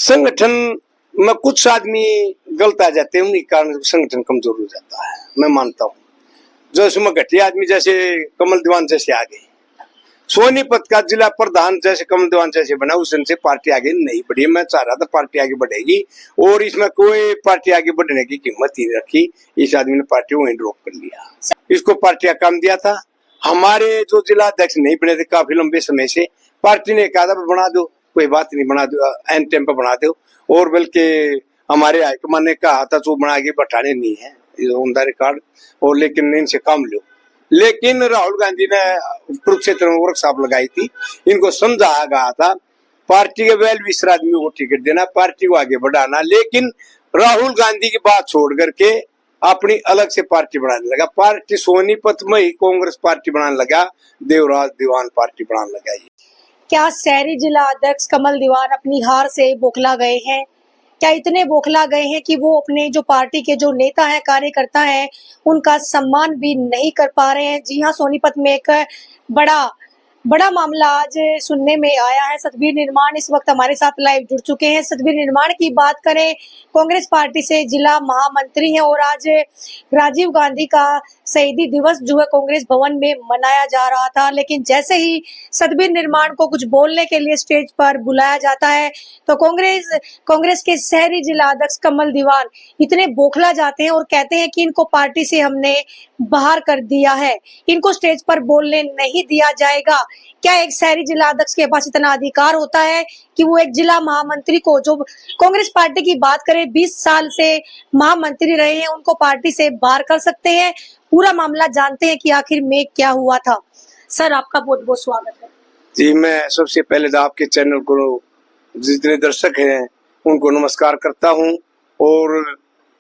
संगठन में कुछ आदमी गलत आ जाते हैं, उन्हीं कारण संगठन कमजोर हो जाता है, मैं मानता हूँ। जो इसमें घटिया आदमी जैसे कमल दीवान जैसे आ गए, सोनीपत का जिला प्रधान जैसे कमल दीवान जैसे बना, उस दिन से पार्टी आगे नहीं बढ़ी। मैं चाह रहा था पार्टी आगे बढ़ेगी और इसमें कोई पार्टी आगे बढ़ने की कीमत ही नहीं रखी। इस आदमी ने पार्टी वहीं ड्रॉप कर लिया। इसको पार्टी का काम दिया था। हमारे जो जिला अध्यक्ष नहीं बने थे काफी लंबे समय से, पार्टी ने कहा था बना दो, कोई बात नहीं, बना दो, एंड टाइम पर बना दो। और बल्कि हमारे हाईकमान ने कहा था तो बना के बैठाने नहीं है, ऑन द रिकॉर्ड, और लेकिन इनसे काम लो। लेकिन राहुल गांधी ने कुरुक्षेत्र में वर्कशॉप लगाई थी, इनको समझाया गया था पार्टी के वेल विशर आदमी को टिकट देना, पार्टी को आगे बढ़ाना। लेकिन राहुल गांधी की बात छोड़ करके अपनी अलग से पार्टी बनाने लगा। पार्टी सोनीपत में ही कांग्रेस पार्टी बनाने लगा, देवराज दीवान पार्टी बनाने लगा। क्या शहरी जिला अध्यक्ष कमल दीवान अपनी हार से बौखला गए हैं? क्या इतने बौखला गए हैं कि वो अपने जो पार्टी के जो नेता हैं, कार्यकर्ता हैं, उनका सम्मान भी नहीं कर पा रहे हैं? जी हाँ, सोनीपत में एक बड़ा मामला आज सुनने में आया है। सतबीर निर्माण इस वक्त हमारे साथ लाइव जुड़ चुके हैं। सतबीर निर्माण की बात करें, कांग्रेस पार्टी से जिला महामंत्री हैं और आज राजीव गांधी का शहीदी दिवस जो है कांग्रेस भवन में मनाया जा रहा था। लेकिन जैसे ही सतबीर निर्माण को कुछ बोलने के लिए स्टेज पर बुलाया जाता है तो कांग्रेस के शहरी जिला अध्यक्ष कमल दीवान इतने बौखला जाते हैं और कहते हैं कि इनको पार्टी से हमने बाहर कर दिया है, इनको स्टेज पर बोलने नहीं दिया जाएगा। क्या एक शहरी जिला अध्यक्ष के पास इतना अधिकार होता है कि वो एक जिला महामंत्री को, जो कांग्रेस पार्टी की बात करें 20 साल से महामंत्री रहे हैं, उनको पार्टी से बाहर कर सकते हैं? पूरा मामला जानते हैं कि आखिर में क्या हुआ था। सर, आपका बहुत बहुत स्वागत है। जी, मैं सबसे पहले तो आपके चैनल को जितने दर्शक हैं उनको नमस्कार करता हूं। और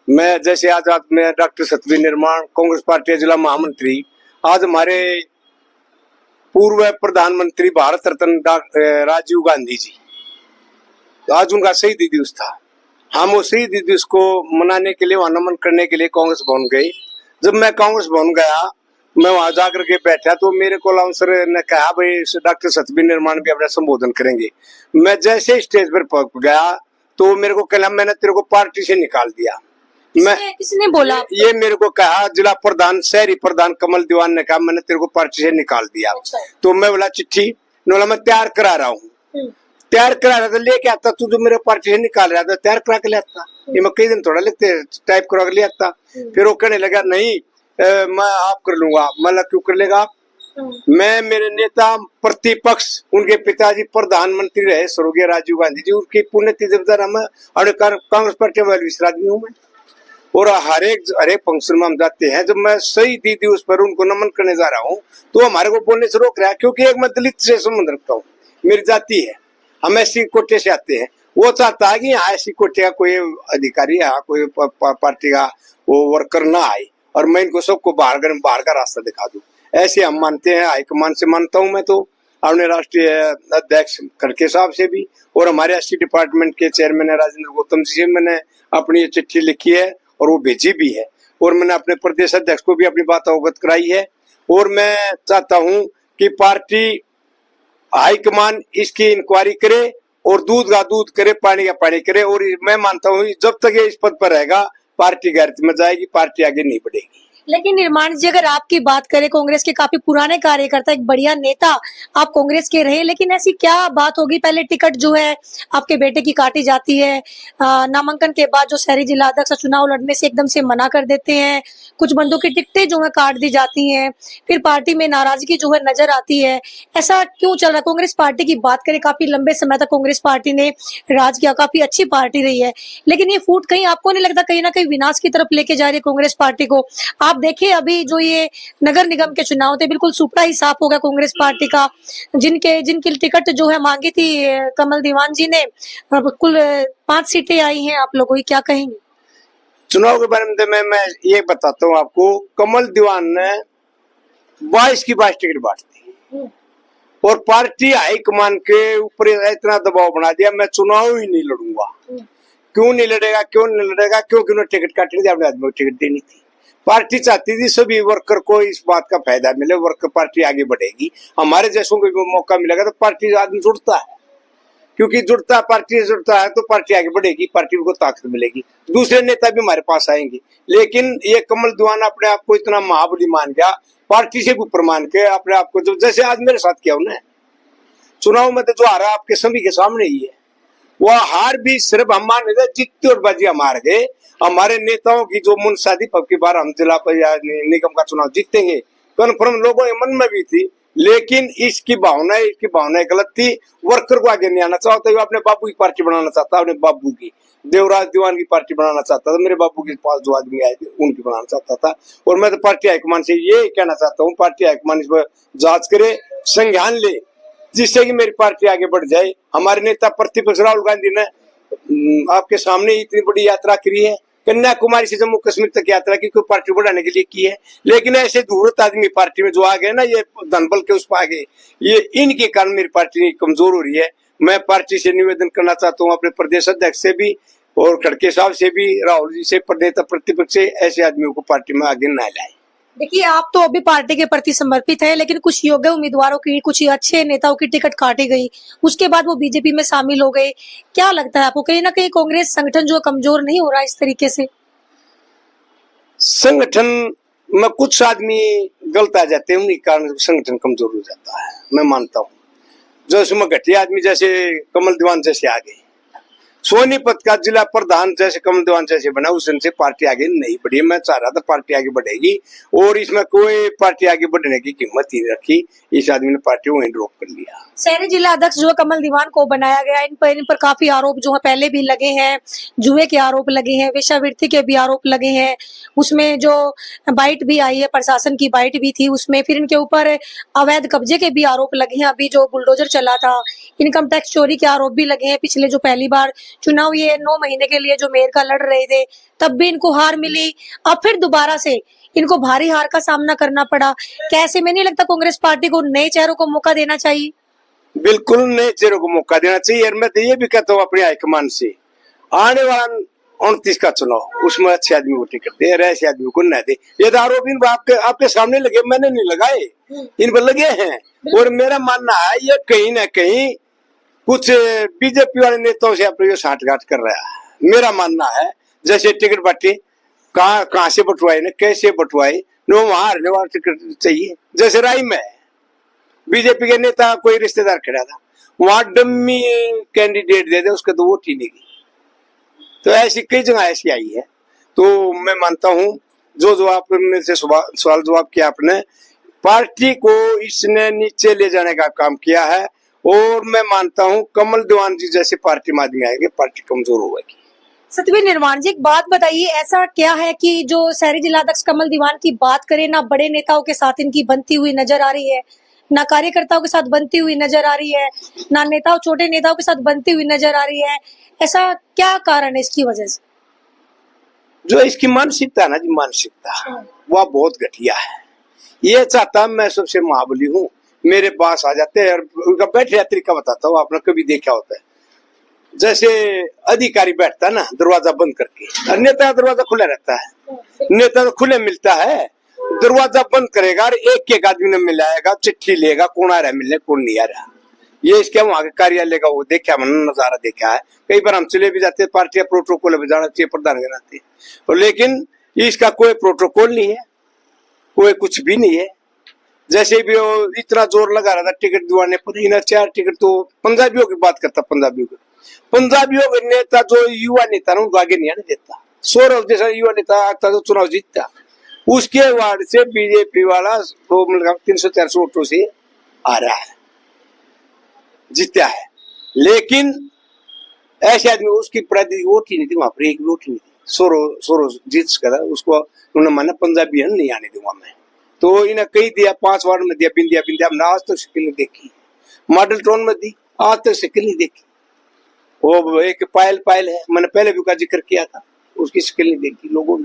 मैं जैसे आज मैं डॉक्टर सतबीर निर्माण, कांग्रेस पार्टी जिला महामंत्री, आज हमारे पूर्व प्रधानमंत्री भारत रत्न राजीव गांधी जी, आज उनका शहीदी दिवस था। हम वो शहीदी दिवस को मनाने के लिए, वहां नमन करने के लिए कांग्रेस भवन गए। जब मैं कांग्रेस भवन गया, मैं वहां जाकर के बैठा तो मेरे को लाउंसर ने कहा भाई डॉक्टर सतबीर निर्माण भी अपना संबोधन करेंगे। मैं जैसे स्टेज पर गया तो मेरे को कहला मैंने तेरे को पार्टी से निकाल दिया। किसने बोला? ये मेरे को कहा जिला प्रधान, शहरी प्रधान कमल दीवान ने कहा मैंने तेरे को पार्टी से निकाल दिया। अच्छा। तो मैं बोला चिट्ठी, बोला मैं तैयार करा रहा हूँ। तैयार करा रहा था, लेके आता तू, जो मेरे पार्टी से निकाल रहा था तैयार करा के ले आता। ये मैं कई दिन थोड़ा लिखते टाइप करा के ले आता। फिर वो कहने लगा नहीं मैं आप कर लूंगा। मतलब क्यों कर लेगा आप? मैं, मेरे नेता प्रतिपक्ष, उनके पिताजी प्रधानमंत्री रहे स्वर्गीय राजीव गांधी जी, उनकी पुण्यतिथि मैं कांग्रेस पार्टी वाले विशर आदमी हूँ मैं। और हर एक फंक्शन में हम जाते हैं। जब मैं शहीदी दिवस पर उनको नमन करने जा रहा हूँ तो हमारे को बोलने से रोक रहा है, क्योंकि एक मैं दलित से संबंध रखता हूँ, मेरी जाति है, हम ऐसी कोटे से आते हैं। वो चाहता है कि यहाँ ऐसी कोटे का कोई अधिकारी, यहाँ कोई पार्टी का वो वर्कर ना आए और मैं इनको सबको बाहर का रास्ता दिखा दूं। ऐसे हम मानते हैं, हाईकमान से मानता हूं मैं, तो अपने राष्ट्रीय अध्यक्ष खड़के साहब से भी और हमारे एससी डिपार्टमेंट के चेयरमैन राजेंद्र गौतम जी से मैंने अपनी चिट्ठी लिखी है और वो भेजी भी है। और मैंने अपने प्रदेश अध्यक्ष को भी अपनी बात अवगत कराई है। और मैं चाहता हूं कि पार्टी हाईकमान इसकी इंक्वायरी करे और दूध का दूध करे, पानी का पानी करे। और मैं मानता हूँ जब तक ये इस पद पर रहेगा पार्टी गैरत में जाएगी, पार्टी आगे नहीं बढ़ेगी। लेकिन निर्माण जी, अगर आपकी बात करें, कांग्रेस के काफी पुराने कार्यकर्ता, एक बढ़िया नेता आप कांग्रेस के रहे, लेकिन ऐसी क्या बात होगी? पहले टिकट जो है आपके बेटे की काटी जाती है, नामांकन के बाद जो शहरी जिला अध्यक्ष चुनाव लड़ने से एकदम से मना कर देते हैं, कुछ बंदों की टिकटें जो है काट दी जाती हैं, फिर पार्टी में नाराजगी जो है नजर आती है। ऐसा क्यों चल रहा है? कांग्रेस पार्टी की बात करें, काफी लंबे समय तक कांग्रेस पार्टी ने राज किया, काफी अच्छी पार्टी रही है, लेकिन ये फूट कहीं आपको नहीं लगता कहीं ना कहीं विनाश की तरफ लेके जा रही है कांग्रेस पार्टी को? आप देखिए अभी जो ये नगर निगम के चुनाव थे, बिल्कुल सुपड़ा ही साफ हो गया कांग्रेस पार्टी का। जिनकी टिकट जो है मांगी थी कमल दीवान जी ने, बिल्कुल 5 सीटें आई हैं। आप लोगों की क्या कहेंगे चुनाव के बारे में? मैं ये बताता हूँ आपको, कमल दीवान ने 22 की 22 टिकट बांट दी और पार्टी हाईकमान के ऊपर इतना दबाव बना दिया मैं चुनाव ही नहीं लड़ूंगा। क्यों नहीं लड़ेगा? क्योंकि उन्होंने टिकट काटी थी, अपने आदमी को टिकट देनी थी। पार्टी चाहती थी सभी वर्कर को इस बात का फायदा मिले, वर्कर पार्टी आगे बढ़ेगी, हमारे जैसों को भी मौका मिलेगा तो पार्टी आदमी जुड़ता है। क्योंकि जुड़ता पार्टी से जुड़ता है तो पार्टी आगे बढ़ेगी, पार्टी को ताकत मिलेगी, दूसरे नेता भी हमारे पास आएंगे। लेकिन ये कमल दीवान अपने आप को इतना महाबली मान गया, पार्टी से भी ऊपर मान के अपने आप को, जैसे आज मेरे साथ किया उन्हें चुनाव में तो जो हारा आपके सभी के सामने ही है, वह हार भी सिर्फ हम मान रहे जीतते और बाजी हम हार गए। हमारे नेताओं की जो मुनसादी अब की बार हम जिला निगम का चुनाव जीतेंगे कन्फर्म लोगों के मन में भी थी, लेकिन इसकी भावनाएं गलत थी। वर्कर को आगे नहीं आना चाहता, वो अपने बाबू की पार्टी बनाना चाहता, अपने बाबू की देवराज दीवान की पार्टी बनाना चाहता था, मेरे बाबू के पास जो आदमी आए थे उनकी बनाना चाहता था। और मैं तो पार्टी हाईकमान से ये कहना चाहता हूँ, पार्टी हाईकमान इस पर जांच करे, संज्ञान ले, जिससे कि मेरी पार्टी आगे बढ़ जाए। हमारे नेता प्रतिपक्ष राहुल गांधी ने आपके सामने इतनी बड़ी यात्रा करी है, कन्याकुमारी से जम्मू कश्मीर तक यात्रा की, कोई पार्टी बढ़ाने के लिए की है। लेकिन ऐसे धूर्त आदमी पार्टी में जो आ गए ना, ये धनबल के उस पर आ गए, ये इनके कारण मेरी पार्टी कमजोर हो रही है। मैं पार्टी से निवेदन करना चाहता हूँ, अपने प्रदेश अध्यक्ष से भी और खड़के साहब से भी, राहुल जी से, नेता प्रतिपक्ष से, ऐसे आदमियों को पार्टी में आगे न लाए। देखिए, आप तो अभी पार्टी के प्रति समर्पित है, लेकिन कुछ योग्य उम्मीदवारों की, कुछ अच्छे नेताओं की टिकट काटी गई, उसके बाद वो बीजेपी में शामिल हो गए। क्या लगता है आपको, कहीं ना कहीं कांग्रेस संगठन जो कमजोर नहीं हो रहा है इस तरीके से? संगठन में कुछ आदमी गलत आ जाते हैं, उन्हीं कारण संगठन कमजोर हो जाता है, मैं मानता हूँ। जो इसमें घटिया आदमी जैसे कमल दीवान जैसे आ गए, सोनीपत का जिला प्रधान जैसे कमल दीवान जैसे बना, उस दिन से पार्टी आगे नहीं बढ़ी। मैं चाह रहा था पार्टी आगे बढ़ेगी, और इसमें कोई पार्टी आगे बढ़ने की कीमत ही नहीं रखी। इस आदमी ने पार्टी वहीं ड्रॉप कर लिया। शहरी जिला अध्यक्ष जो कमल दीवान को बनाया गया, इन पर काफी आरोप जो है पहले भी लगे हैं, जुए के आरोप लगे हैं, वेश्यावृत्ति के भी आरोप लगे हैं, उसमें जो बाइट भी आई है, प्रशासन की बाइट भी थी उसमें, फिर इनके ऊपर अवैध कब्जे के भी आरोप लगे हैं, अभी जो बुलडोजर चला था, इनकम टैक्स चोरी के आरोप भी लगे हैं। पिछले जो पहली बार चुनाव ये 9 महीने के लिए जो मेयर का लड़ रहे थे, तब भी इनको हार मिली, अब फिर दोबारा से इनको भारी हार का सामना करना पड़ा। कैसे, में नहीं लगता कांग्रेस पार्टी को नए चेहरों को मौका देना चाहिए? बिल्कुल नए चेहरों को मौका देना चाहिए। और मैं तो ये भी कहता हूँ अपने हाईकमान से, आने वाला 29 का चुनाव, उसमें अच्छे आदमी को टिकट दे, ऐसे आदमी को न दे। ये आरोप इन आपके सामने लगे, मैंने नहीं लगाए, इन पर लगे हैं। और मेरा मानना है ये कहीं ना कहीं कुछ बीजेपी वाले नेताओं से अपने साठगांठ कर रहा है। मेरा मानना है जैसे टिकट बांटे, कहाँ से बंटवाए न कैसे बंटवाए, नो वहां हारने वाला टिकट चाहिए। जैसे राय में बीजेपी के नेता कोई रिश्तेदार खड़ा था, वहां डम्मी कैंडिडेट दे दे, उसका तो वोट ही नहीं गई। तो ऐसी कई जगह ऐसी आई है। तो मैं मानता हूं जो आपने से सवाल जवाब किया, आपने पार्टी को इसने नीचे ले जाने का काम किया है। और मैं मानता हूं कमल दीवान जी जैसे पार्टी में आदमी आएंगे, पार्टी कमजोर होगी। सतवीर निर्माण जी, एक बात बताइए, ऐसा क्या है कि जो शहरी जिला अध्यक्ष कमल दीवान की बात करें, ना बड़े नेताओं के साथ इनकी बनती हुई नजर आ रही है, ना कार्यकर्ताओं के साथ बनती हुई नजर आ रही है, ना नेताओं, छोटे नेताओं के साथ बनती हुई नजर आ रही है? ऐसा क्या कारण है इसकी वजह से? जो इसकी मानसिकता है ना जी, मानसिकता वह बहुत घटिया है। ये चाहता मैं सबसे महाबली हूँ, मेरे पास आ जाते हैं। और उनका बैठने तरीका बताता हूँ, आपने कभी देखा होता है, जैसे अधिकारी बैठता है ना दरवाजा बंद करके, और नेता का दरवाजा खुला रहता है, नेता तो खुले मिलता है, दरवाजा बंद करेगा और एक आदमी ने मिलाएगा, चिट्ठी लेगा, कौन आ रहा है मिलने, कौन नहीं आ रहा। ये इसके वहां के कार्यालय का वो देखा, मैंने नजारा देखा है। कई बार हम चले भी जाते हैं, पार्टियां प्रोटोकॉल में जाना चाहिए प्रधान के नाते, लेकिन इसका कोई प्रोटोकॉल नहीं है, कोई कुछ भी नहीं है। जैसे भी वो इतना जोर लगा रहा था टिकट दिवाने पर, इन 4 टिकट तो पंजाबियों की बात करता, पंजाबियों के नेता जो युवा नेता ना, उनको आगे नहीं आने देता। सौरभ जैसा युवा नेता आता तो चुनाव जीतता, उसके वार्ड से बीजेपी वाला 300-400 वोटों से आ रहा है, जीता है। लेकिन ऐसे आदमी उसकी प्राधिक वोट ही नहीं थी, वहां पर एक वोट ही नहीं थी। सौरभ जीत सका था, उसको उन्होंने माना पंजाबी नहीं आने दूंगा मैं, तो इन्हें कही दिया, 5 वार्ड में दिया, बिंदिया हमने आज तक शिकिल नहीं देखी। मॉडल टाउन में दी, आज तक शिकिल नहीं देखी। वो एक पायल है, मैंने पहले भी का जिक्र किया था, उसकी शिकिल नहीं देखी लोगों ने।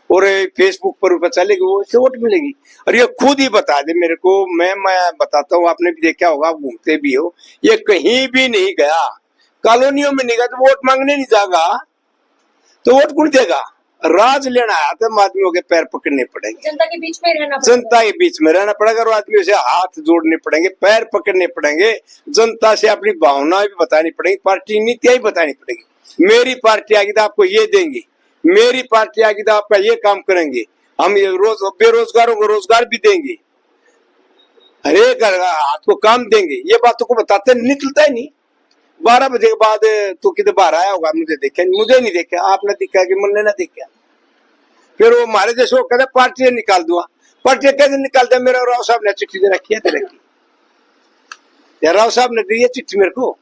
और फेसबुक पर पता चलेगी वो इससे वोट मिलेगी। और ये खुद ही बता दे मेरे को, मैं बताता हूँ, आपने भी देखा होगा, आप घूमते भी हो, ये कहीं भी नहीं गया, कॉलोनियों में नहीं गया, तो वोट मांगने नहीं जाएगा तो वोट कौन देगा? राज लेना आया तो आदमियों के पैर पकड़ने पड़ेंगे, जनता के बीच में रहना पड़ेगा। जनता के बीच में रहना पड़ेगा और आदमियों से हाथ जोड़ने पड़ेंगे, पैर पकड़ने पड़ेंगे, जनता से अपनी भावनाएं भी बतानी पड़ेंगी, पार्टी नीतियां भी बतानी पड़ेगी। मेरी पार्टी आएगी तो आपको ये देंगे, मेरी पार्टी आएगी तो आपका ये काम करेंगे, हम ये बेरोजगारों को रोजगार भी देंगे, हरेक हाथ को काम देंगे। ये बातों को बताते निकलता ही नहीं। 12 बजे के बाद तो किधर बाहर आया होगा, मुझे नहीं देखा, आपने देखा कि मैंने ना देखा। फिर वो हमारे जैसे कहते पार्टी निकाल दूंगा, पार्टी कैसे निकाल दिया? मेरा राव साहब ने चिट्ठी दे रखी है, दे रखी या राव साहब ने दी है चिट्ठी मेरे को।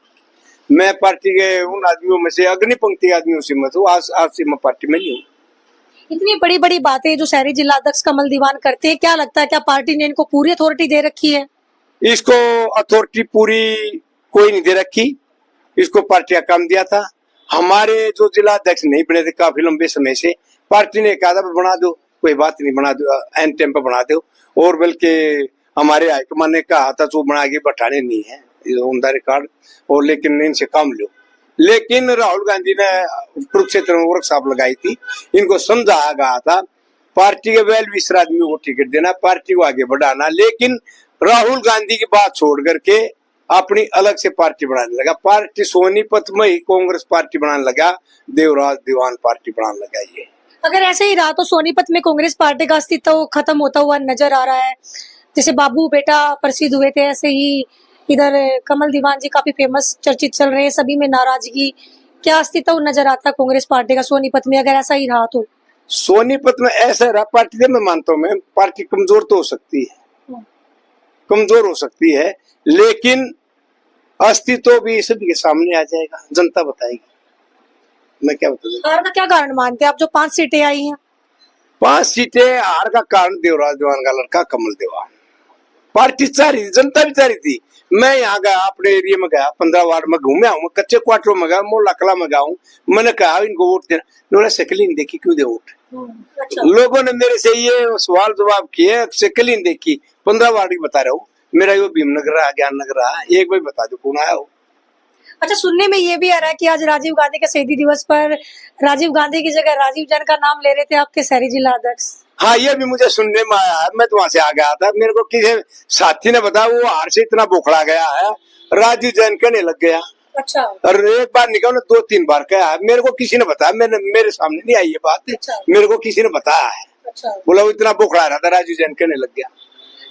मैं पार्टी के उन आदमियों में से, अग्नि पंक्ति आदमियों से मत हूँ, आज से मैं पार्टी में नहीं हूँ। इतनी बड़ी बड़ी बातें जो शहरी जिला अध्यक्ष कमल दीवान करते हैं, क्या लगता है क्या पार्टी ने इनको पूरी अथॉरिटी दे रखी है? इसको अथॉरिटी पूरी कोई नहीं दे रखी, इसको पार्टी का काम दिया था। हमारे जो जिला अध्यक्ष नहीं बने थे काफी लंबे समय से, पार्टी ने कहा था बना दो, कोई बात नहीं, बना दो, एन टाइम पर बना दो। और बल्कि हमारे हाईकमान ने कहा था तो बना के बैठाने नहीं है ऑन द रिकॉर्ड, और लेकिन इनसे काम लो। लेकिन राहुल गांधी ने कुरुक्षेत्र में वर्कशॉप लगाई थी, इनको समझाया गया था पार्टी के वेल विशर आदमी को टिकट देना, पार्टी को आगे बढ़ाना। लेकिन राहुल गांधी की बात छोड़ करके अपनी अलग से पार्टी बनाने लगा। पार्टी सोनीपत में ही कांग्रेस पार्टी बनाने लगा, देवराज दीवान पार्टी बनाने लगा। ये अगर ऐसे ही रहा तो सोनीपत में कांग्रेस पार्टी का अस्तित्व खत्म होता हुआ नजर आ रहा है। जैसे बाबू बेटा प्रसिद्ध हुए थे, ऐसे ही इधर कमल दीवान जी काफी फेमस चर्चित चल रहे हैं, सभी में नाराजगी। क्या अस्तित्व नजर आता है कांग्रेस पार्टी का सोनीपत में अगर ऐसा ही रहा तो? सोनीपत में ऐसा रहा पार्टी से मैं मानता हूँ, मैं पार्टी कमजोर तो हो सकती है, कमजोर हो सकती है, लेकिन अस्तित्व भी सभी के सामने आ जाएगा, जनता बताएगी। मैं क्या बता दूं? हार का क्या कारण मानते हैं आप जो 5 सीटें आई हैं? 5 सीटें हार का कारण देवराज दीवान का लड़का कमल दीवान। पार्टी चाह रही थी, जनता भी चाह रही थी। मैं यहाँ गया, अपने एरिया में गया, 15 वार्ड में घूमे हूँ, कच्चे क्वार्टरों में गया, मोहल्ला कला में गया हूँ। मैंने कहा इनको वोट देना, उन्होंने शक्ल ही नहीं देखी, क्यों दे वोट? अच्छा। लोगों ने मेरे से ये सवाल जवाब किए, शक्ल ही नहीं देखी। 15 वार्ड की बता रहा हूँ, मेरा यो भीमनगर रहा, ज्ञान नगर रहा, एक बार बता दो कौन आया हो। अच्छा, सुनने में ये भी आ रहा है कि आज राजीव गांधी के शहीदी दिवस पर राजीव गांधी की जगह राजीव जैन का नाम ले रहे थे आपके शहरी जिला अध्यक्ष। हाँ, ये भी मुझे सुनने में आया है, मैं तो वहां से आ गया था। मेरे को किसी साथी ने बताया वो हार से इतना बोखला गया है, राजीव जैन कहने लग गया। अच्छा। और एक बार निकला, 2-3 बार कहा है, मेरे को किसी ने बताया, मेरे सामने नहीं आई ये बात। अच्छा। मेरे को किसी ने बताया है। अच्छा। बोला वो इतना बोखला रहा था, राजीव जैन कहने लग गया।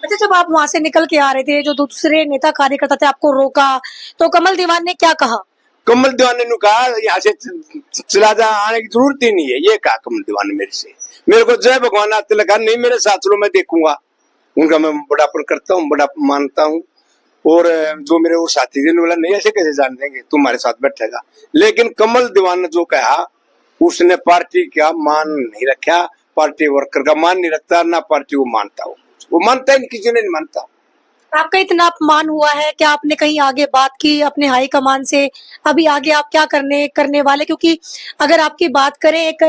अच्छा, जब आप वहां से निकल के आ रहे थे, जो दूसरे नेता कार्यकर्ता थे आपको रोका, तो कमल दीवान ने क्या कहा? कमल दीवान ने कहा यहाँ से चला जा, आने की जरूरत ही नहीं है, ये कहा कमल दीवान ने मेरे से। मेरे को जय भगवान आते लगा, नहीं मेरे साथ चलो, मैं देखूंगा उनका, मैं बड़ापन करता हूँ, बड़ा मानता हूँ। और जो मेरे वो साथी थे बोला नहीं ऐसे कैसे जान देंगे, तुम्हारे साथ बैठेगा। लेकिन कमल दीवान ने जो कहा, उसने पार्टी का मान नहीं रखा, पार्टी वर्कर का मान नहीं रखता, ना पार्टी को मानता हूँ, वो मानता ही नहीं, किसी ने नहीं मानता। आपका इतना अपमान हुआ है, क्या आपने कहीं आगे बात की अपने हाई कमान से? अभी आगे आप क्या करने वाले? क्योंकि अगर आपकी बात करें, एक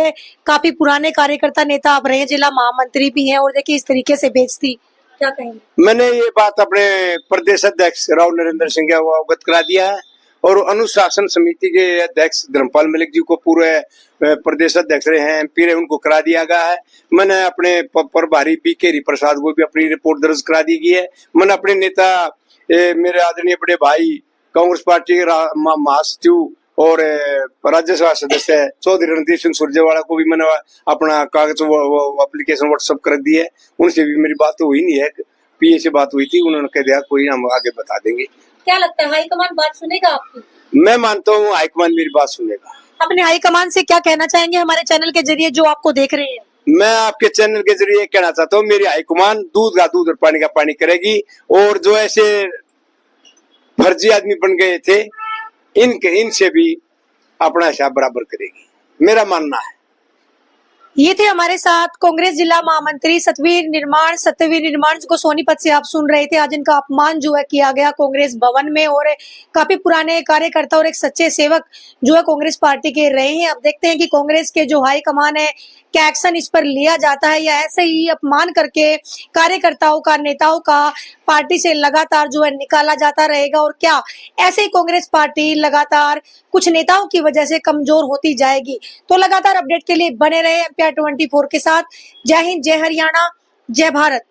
काफी पुराने कार्यकर्ता नेता आप रहे, जिला महामंत्री भी हैं, और देखिए इस तरीके से बेइज्जती, क्या कहेंगे? मैंने ये बात अपने प्रदेश अध्यक्ष राव नरेंद्र सिंह को अवगत करा दिया है, और अनुशासन समिति के अध्यक्ष धर्मपाल मलिक जी को पूरे प्रदेश अध्यक्ष रहे हैं, एमपी रहे, उनको करा दिया गया है। मैंने अपने प्रभारी BK प्रसाद को भी अपनी रिपोर्ट दर्ज करा दी गई है। मैंने अपने नेता मेरे आदरणीय बड़े भाई कांग्रेस पार्टी महासचिव और राज्यसभा सदस्य चौधरी रणदीप सिंह सुरजेवाला को भी मैंने अपना कागज एप्लीकेशन व्हाट्सएप कर दी है। उनसे भी मेरी बात हुई नहीं है, PA से बात हुई थी, उन्होंने कह दिया कोई हम आगे बता देंगे। क्या लगता है हाईकमान बात सुनेगा आपकी? मैं मानता हूँ हाईकमान मेरी बात सुनेगा। अपने हाईकमान से क्या कहना चाहेंगे हमारे चैनल के जरिए जो आपको देख रहे हैं? मैं आपके चैनल के जरिए कहना चाहता हूँ, मेरी हाईकमान दूध का दूध और पानी का पानी करेगी, और जो ऐसे फर्जी आदमी बन गए थे इनसे भी अपना हिसाब बराबर करेगी, मेरा मानना है। ये थे हमारे साथ कांग्रेस जिला महामंत्री सत्यवीर निर्माण को सोनीपत से आप सुन रहे थे। आज इनका अपमान जो है किया गया कांग्रेस भवन में, और काफी पुराने कार्यकर्ता और एक सच्चे सेवक जो है कांग्रेस पार्टी के रहे हैं। अब देखते हैं कि कांग्रेस के जो हाई कमान है क्या एक्शन इस पर लिया जाता है, या ऐसे ही अपमान करके कार्यकर्ताओं का, नेताओं का पार्टी से लगातार जो है निकाला जाता रहेगा, और क्या ऐसे ही कांग्रेस पार्टी लगातार कुछ नेताओं की वजह से कमजोर होती जाएगी? तो लगातार अपडेट के लिए बने रहे MPR 24 के साथ। जय हिंद, जय हरियाणा, जय भारत।